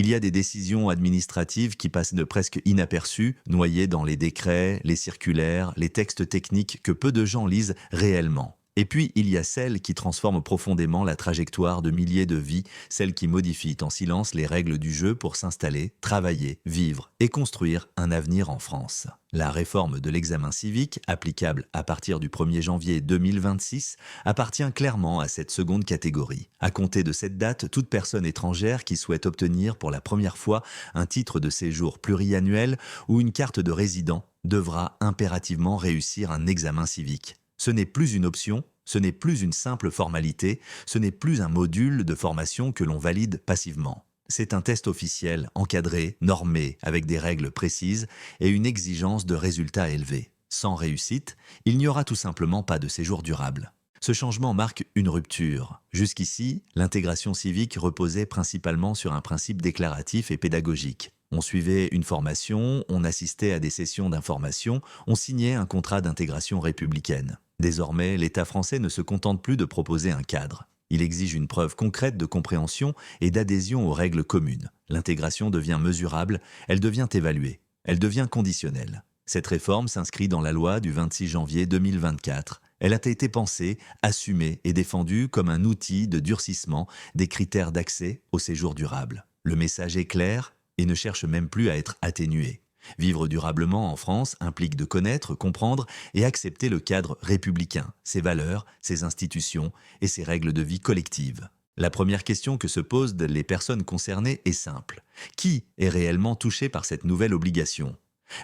Il y a des décisions administratives qui passent de presque inaperçues, noyées dans les décrets, les circulaires, les textes techniques que peu de gens lisent réellement. Et puis, il y a celles qui transforment profondément la trajectoire de milliers de vies, celles qui modifient en silence les règles du jeu pour s'installer, travailler, vivre et construire un avenir en France. La réforme de l'examen civique, applicable à partir du 1er janvier 2026, appartient clairement à cette seconde catégorie. À compter de cette date, toute personne étrangère qui souhaite obtenir pour la première fois un titre de séjour pluriannuel ou une carte de résident devra impérativement réussir un examen civique. Ce n'est plus une option, ce n'est plus une simple formalité, ce n'est plus un module de formation que l'on valide passivement. C'est un test officiel, encadré, normé, avec des règles précises et une exigence de résultats élevés. Sans réussite, il n'y aura tout simplement pas de séjour durable. Ce changement marque une rupture. Jusqu'ici, l'intégration civique reposait principalement sur un principe déclaratif et pédagogique. On suivait une formation, on assistait à des sessions d'information, on signait un contrat d'intégration républicaine. Désormais, l'État français ne se contente plus de proposer un cadre. Il exige une preuve concrète de compréhension et d'adhésion aux règles communes. L'intégration devient mesurable, elle devient évaluée, elle devient conditionnelle. Cette réforme s'inscrit dans la loi du 26 janvier 2024. Elle a été pensée, assumée et défendue comme un outil de durcissement des critères d'accès au séjour durable. Le message est clair et ne cherche même plus à être atténué. Vivre durablement en France implique de connaître, comprendre et accepter le cadre républicain, ses valeurs, ses institutions et ses règles de vie collective. La première question que se posent les personnes concernées est simple. Qui est réellement touché par cette nouvelle obligation ?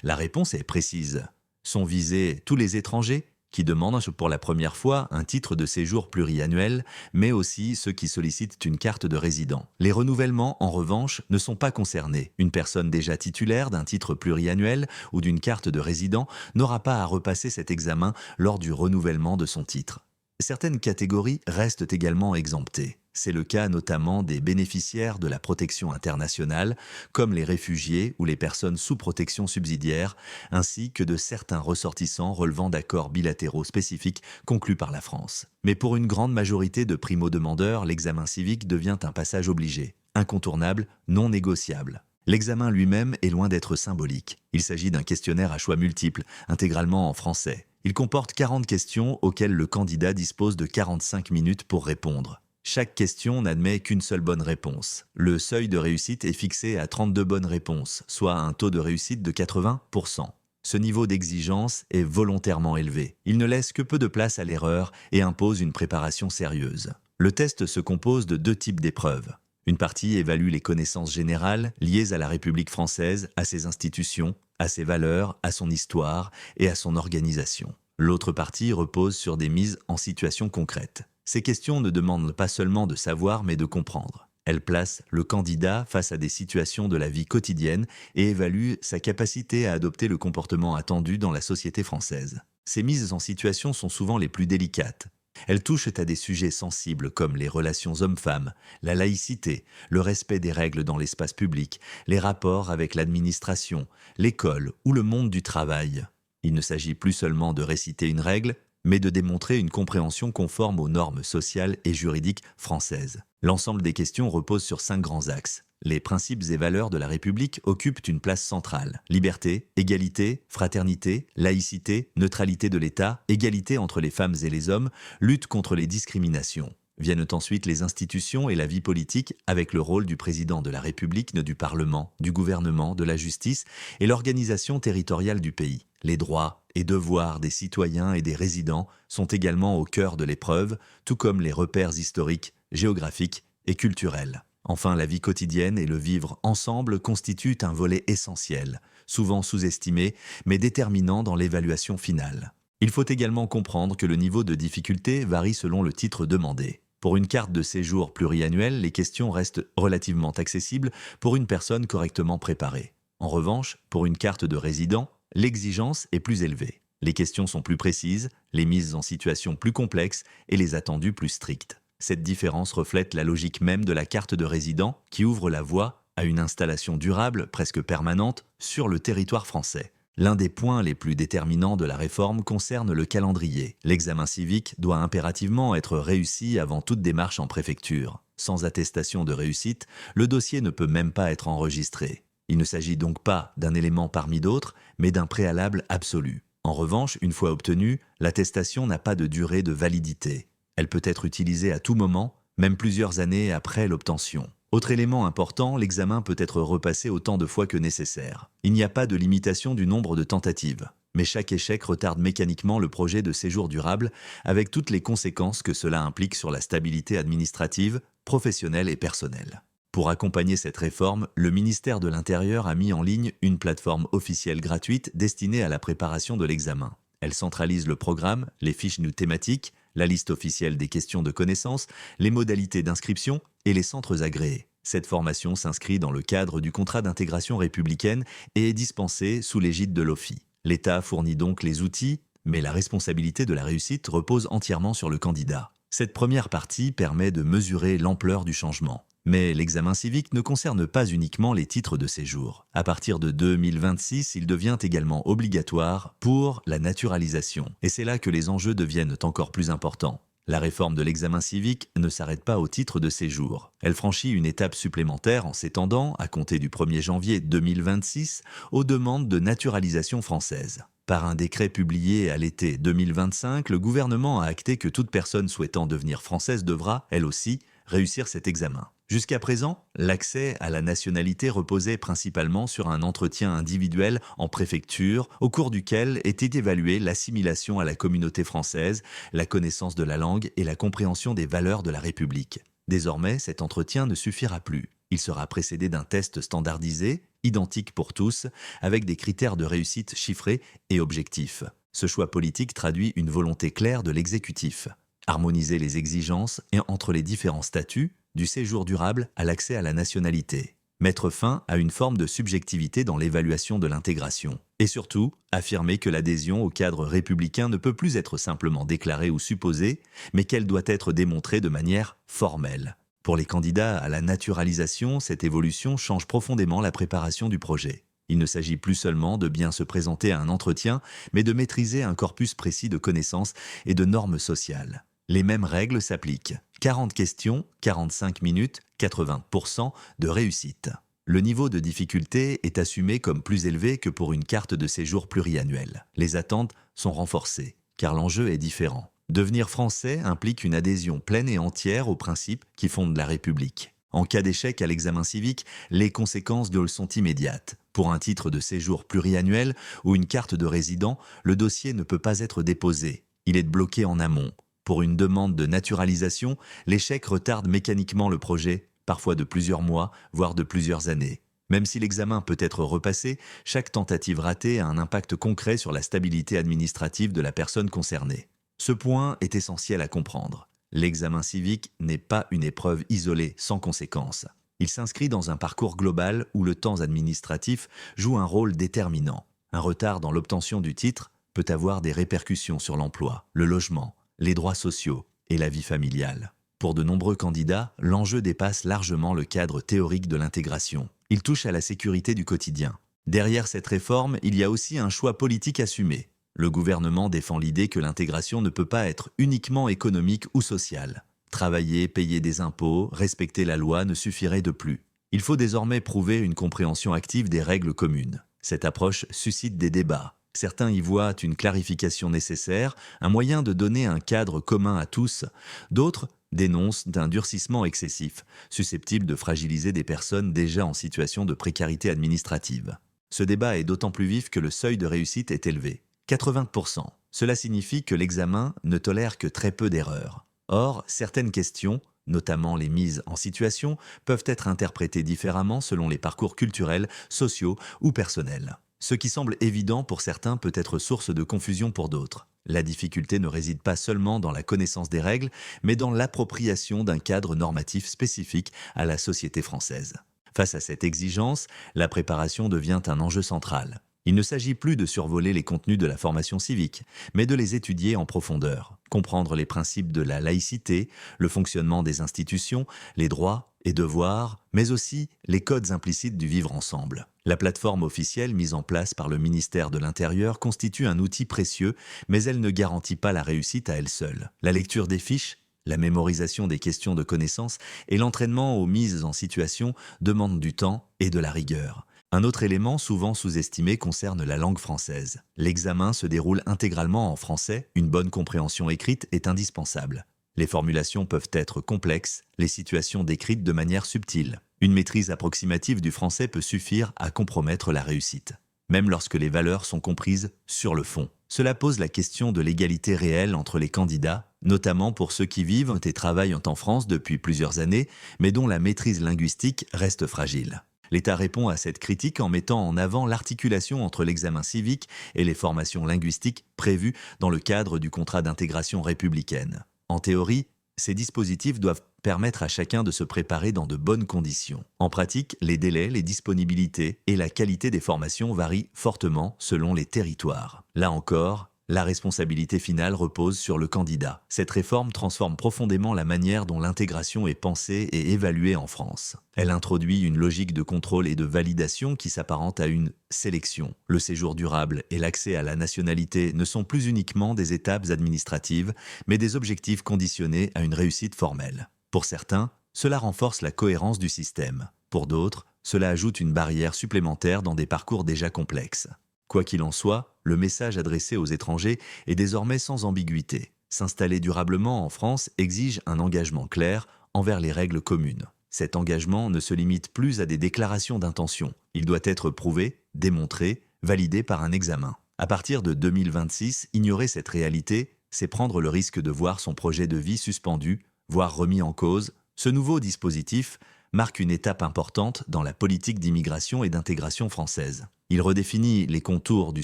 La réponse est précise. Sont visés tous les étrangers qui demandent pour la première fois un titre de séjour pluriannuel, mais aussi ceux qui sollicitent une carte de résident. Les renouvellements, en revanche, ne sont pas concernés. Une personne déjà titulaire d'un titre pluriannuel ou d'une carte de résident n'aura pas à repasser cet examen lors du renouvellement de son titre. Certaines catégories restent également exemptées. C'est le cas notamment des bénéficiaires de la protection internationale, comme les réfugiés ou les personnes sous protection subsidiaire, ainsi que de certains ressortissants relevant d'accords bilatéraux spécifiques conclus par la France. Mais pour une grande majorité de primo-demandeurs, l'examen civique devient un passage obligé, incontournable, non négociable. L'examen lui-même est loin d'être symbolique. Il s'agit d'un questionnaire à choix multiples, intégralement en français. Il comporte 40 questions auxquelles le candidat dispose de 45 minutes pour répondre. Chaque question n'admet qu'une seule bonne réponse. Le seuil de réussite est fixé à 32 bonnes réponses, soit un taux de réussite de 80%. Ce niveau d'exigence est volontairement élevé. Il ne laisse que peu de place à l'erreur et impose une préparation sérieuse. Le test se compose de 2 types d'épreuves. Une partie évalue les connaissances générales liées à la République française, à ses institutions, à ses valeurs, à son histoire et à son organisation. L'autre partie repose sur des mises en situation concrète. Ces questions ne demandent pas seulement de savoir, mais de comprendre. Elles placent le candidat face à des situations de la vie quotidienne et évaluent sa capacité à adopter le comportement attendu dans la société française. Ces mises en situation sont souvent les plus délicates. Elles touchent à des sujets sensibles comme les relations hommes-femmes, la laïcité, le respect des règles dans l'espace public, les rapports avec l'administration, l'école ou le monde du travail. Il ne s'agit plus seulement de réciter une règle, mais de démontrer une compréhension conforme aux normes sociales et juridiques françaises. L'ensemble des questions repose sur 5 grands axes. Les principes et valeurs de la République occupent une place centrale. Liberté, égalité, fraternité, laïcité, neutralité de l'État, égalité entre les femmes et les hommes, lutte contre les discriminations. Viennent ensuite les institutions et la vie politique avec le rôle du président de la République, du Parlement, du gouvernement, de la justice et l'organisation territoriale du pays. Les droits et devoirs des citoyens et des résidents sont également au cœur de l'épreuve, tout comme les repères historiques, géographiques et culturels. Enfin, la vie quotidienne et le vivre ensemble constituent un volet essentiel, souvent sous-estimé, mais déterminant dans l'évaluation finale. Il faut également comprendre que le niveau de difficulté varie selon le titre demandé. Pour une carte de séjour pluriannuelle, les questions restent relativement accessibles pour une personne correctement préparée. En revanche, pour une carte de résident, l'exigence est plus élevée. Les questions sont plus précises, les mises en situation plus complexes et les attendus plus stricts. Cette différence reflète la logique même de la carte de résident qui ouvre la voie à une installation durable, presque permanente, sur le territoire français. L'un des points les plus déterminants de la réforme concerne le calendrier. L'examen civique doit impérativement être réussi avant toute démarche en préfecture. Sans attestation de réussite, le dossier ne peut même pas être enregistré. Il ne s'agit donc pas d'un élément parmi d'autres, mais d'un préalable absolu. En revanche, une fois obtenue, l'attestation n'a pas de durée de validité. Elle peut être utilisée à tout moment, même plusieurs années après l'obtention. Autre élément important, l'examen peut être repassé autant de fois que nécessaire. Il n'y a pas de limitation du nombre de tentatives. Mais chaque échec retarde mécaniquement le projet de séjour durable, avec toutes les conséquences que cela implique sur la stabilité administrative, professionnelle et personnelle. Pour accompagner cette réforme, le ministère de l'Intérieur a mis en ligne une plateforme officielle gratuite destinée à la préparation de l'examen. Elle centralise le programme, les fiches thématiques, la liste officielle des questions de connaissances, les modalités d'inscription et les centres agréés. Cette formation s'inscrit dans le cadre du contrat d'intégration républicaine et est dispensée sous l'égide de l'OFII. L'État fournit donc les outils, mais la responsabilité de la réussite repose entièrement sur le candidat. Cette première partie permet de mesurer l'ampleur du changement. Mais l'examen civique ne concerne pas uniquement les titres de séjour. À partir de 2026, il devient également obligatoire pour la naturalisation. Et c'est là que les enjeux deviennent encore plus importants. La réforme de l'examen civique ne s'arrête pas au titre de séjour. Elle franchit une étape supplémentaire en s'étendant, à compter du 1er janvier 2026, aux demandes de naturalisation française. Par un décret publié à l'été 2025, le gouvernement a acté que toute personne souhaitant devenir française devra, elle aussi, réussir cet examen. Jusqu'à présent, l'accès à la nationalité reposait principalement sur un entretien individuel en préfecture, au cours duquel était évaluée l'assimilation à la communauté française, la connaissance de la langue et la compréhension des valeurs de la République. Désormais, cet entretien ne suffira plus. Il sera précédé d'un test standardisé, identique pour tous, avec des critères de réussite chiffrés et objectifs. Ce choix politique traduit une volonté claire de l'exécutif. Harmoniser les exigences et entre les différents statuts, du séjour durable à l'accès à la nationalité. Mettre fin à une forme de subjectivité dans l'évaluation de l'intégration. Et surtout, affirmer que l'adhésion au cadre républicain ne peut plus être simplement déclarée ou supposée, mais qu'elle doit être démontrée de manière formelle. Pour les candidats à la naturalisation, cette évolution change profondément la préparation du projet. Il ne s'agit plus seulement de bien se présenter à un entretien, mais de maîtriser un corpus précis de connaissances et de normes sociales. Les mêmes règles s'appliquent. 40 questions, 45 minutes, 80% de réussite. Le niveau de difficulté est assumé comme plus élevé que pour une carte de séjour pluriannuelle. Les attentes sont renforcées, car l'enjeu est différent. Devenir français implique une adhésion pleine et entière aux principes qui fondent la République. En cas d'échec à l'examen civique, les conséquences sont immédiates. Pour un titre de séjour pluriannuel ou une carte de résident, le dossier ne peut pas être déposé. Il est bloqué en amont. Pour une demande de naturalisation, l'échec retarde mécaniquement le projet, parfois de plusieurs mois, voire de plusieurs années. Même si l'examen peut être repassé, chaque tentative ratée a un impact concret sur la stabilité administrative de la personne concernée. Ce point est essentiel à comprendre. L'examen civique n'est pas une épreuve isolée, sans conséquences. Il s'inscrit dans un parcours global où le temps administratif joue un rôle déterminant. Un retard dans l'obtention du titre peut avoir des répercussions sur l'emploi, le logement, les droits sociaux et la vie familiale. Pour de nombreux candidats, l'enjeu dépasse largement le cadre théorique de l'intégration. Il touche à la sécurité du quotidien. Derrière cette réforme, il y a aussi un choix politique assumé. Le gouvernement défend l'idée que l'intégration ne peut pas être uniquement économique ou sociale. Travailler, payer des impôts, respecter la loi ne suffirait de plus. Il faut désormais prouver une compréhension active des règles communes. Cette approche suscite des débats. Certains y voient une clarification nécessaire, un moyen de donner un cadre commun à tous. D'autres dénoncent d'un durcissement excessif, susceptible de fragiliser des personnes déjà en situation de précarité administrative. Ce débat est d'autant plus vif que le seuil de réussite est élevé. 80%. Cela signifie que l'examen ne tolère que très peu d'erreurs. Or, certaines questions, notamment les mises en situation, peuvent être interprétées différemment selon les parcours culturels, sociaux ou personnels. Ce qui semble évident pour certains peut être source de confusion pour d'autres. La difficulté ne réside pas seulement dans la connaissance des règles, mais dans l'appropriation d'un cadre normatif spécifique à la société française. Face à cette exigence, la préparation devient un enjeu central. Il ne s'agit plus de survoler les contenus de la formation civique, mais de les étudier en profondeur, comprendre les principes de la laïcité, le fonctionnement des institutions, les droits et devoirs, mais aussi les codes implicites du vivre ensemble. La plateforme officielle mise en place par le ministère de l'Intérieur constitue un outil précieux, mais elle ne garantit pas la réussite à elle seule. La lecture des fiches, La mémorisation des questions de connaissances et l'entraînement aux mises en situation demandent du temps et de la rigueur. Un autre élément souvent sous-estimé concerne la langue française. L'examen se déroule intégralement en français, une bonne compréhension écrite est indispensable. Les formulations peuvent être complexes, les situations décrites de manière subtile. Une maîtrise approximative du français peut suffire à compromettre la réussite, même lorsque les valeurs sont comprises sur le fond. Cela pose la question de l'égalité réelle entre les candidats, notamment pour ceux qui vivent et travaillent en France depuis plusieurs années, mais dont la maîtrise linguistique reste fragile. L'État répond à cette critique en mettant en avant l'articulation entre l'examen civique et les formations linguistiques prévues dans le cadre du contrat d'intégration républicaine. En théorie, ces dispositifs doivent permettre à chacun de se préparer dans de bonnes conditions. En pratique, les délais, les disponibilités et la qualité des formations varient fortement selon les territoires. Là encore, la responsabilité finale repose sur le candidat. Cette réforme transforme profondément la manière dont l'intégration est pensée et évaluée en France. Elle introduit une logique de contrôle et de validation qui s'apparente à une sélection. Le séjour durable et l'accès à la nationalité ne sont plus uniquement des étapes administratives, mais des objectifs conditionnés à une réussite formelle. Pour certains, cela renforce la cohérence du système. Pour d'autres, cela ajoute une barrière supplémentaire dans des parcours déjà complexes. Quoi qu'il en soit, le message adressé aux étrangers est désormais sans ambiguïté. S'installer durablement en France exige un engagement clair envers les règles communes. Cet engagement ne se limite plus à des déclarations d'intention. Il doit être prouvé, démontré, validé par un examen. À partir de 2026, ignorer cette réalité, c'est prendre le risque de voir son projet de vie suspendu, voire remis en cause. Ce nouveau dispositif marque une étape importante dans la politique d'immigration et d'intégration française. Il redéfinit les contours du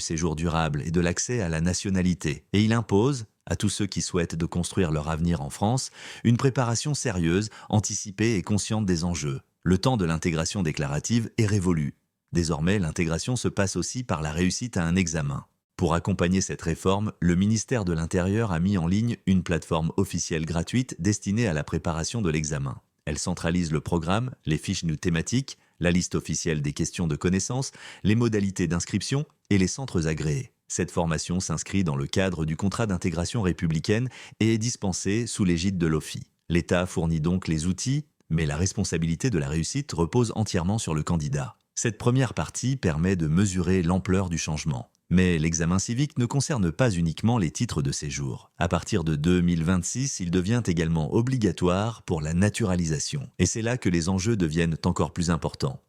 séjour durable et de l'accès à la nationalité, et il impose, à tous ceux qui souhaitent de construire leur avenir en France, une préparation sérieuse, anticipée et consciente des enjeux. Le temps de l'intégration déclarative est révolu. Désormais, l'intégration se passe aussi par la réussite à un examen. Pour accompagner cette réforme, le ministère de l'Intérieur a mis en ligne une plateforme officielle gratuite destinée à la préparation de l'examen. Elle centralise le programme, les fiches thématiques, la liste officielle des questions de connaissances, les modalités d'inscription et les centres agréés. Cette formation s'inscrit dans le cadre du contrat d'intégration républicaine et est dispensée sous l'égide de l'OFII. L'État fournit donc les outils, mais la responsabilité de la réussite repose entièrement sur le candidat. Cette première partie permet de mesurer l'ampleur du changement. Mais l'examen civique ne concerne pas uniquement les titres de séjour. À partir de 2026, il devient également obligatoire pour la naturalisation. Et c'est là que les enjeux deviennent encore plus importants.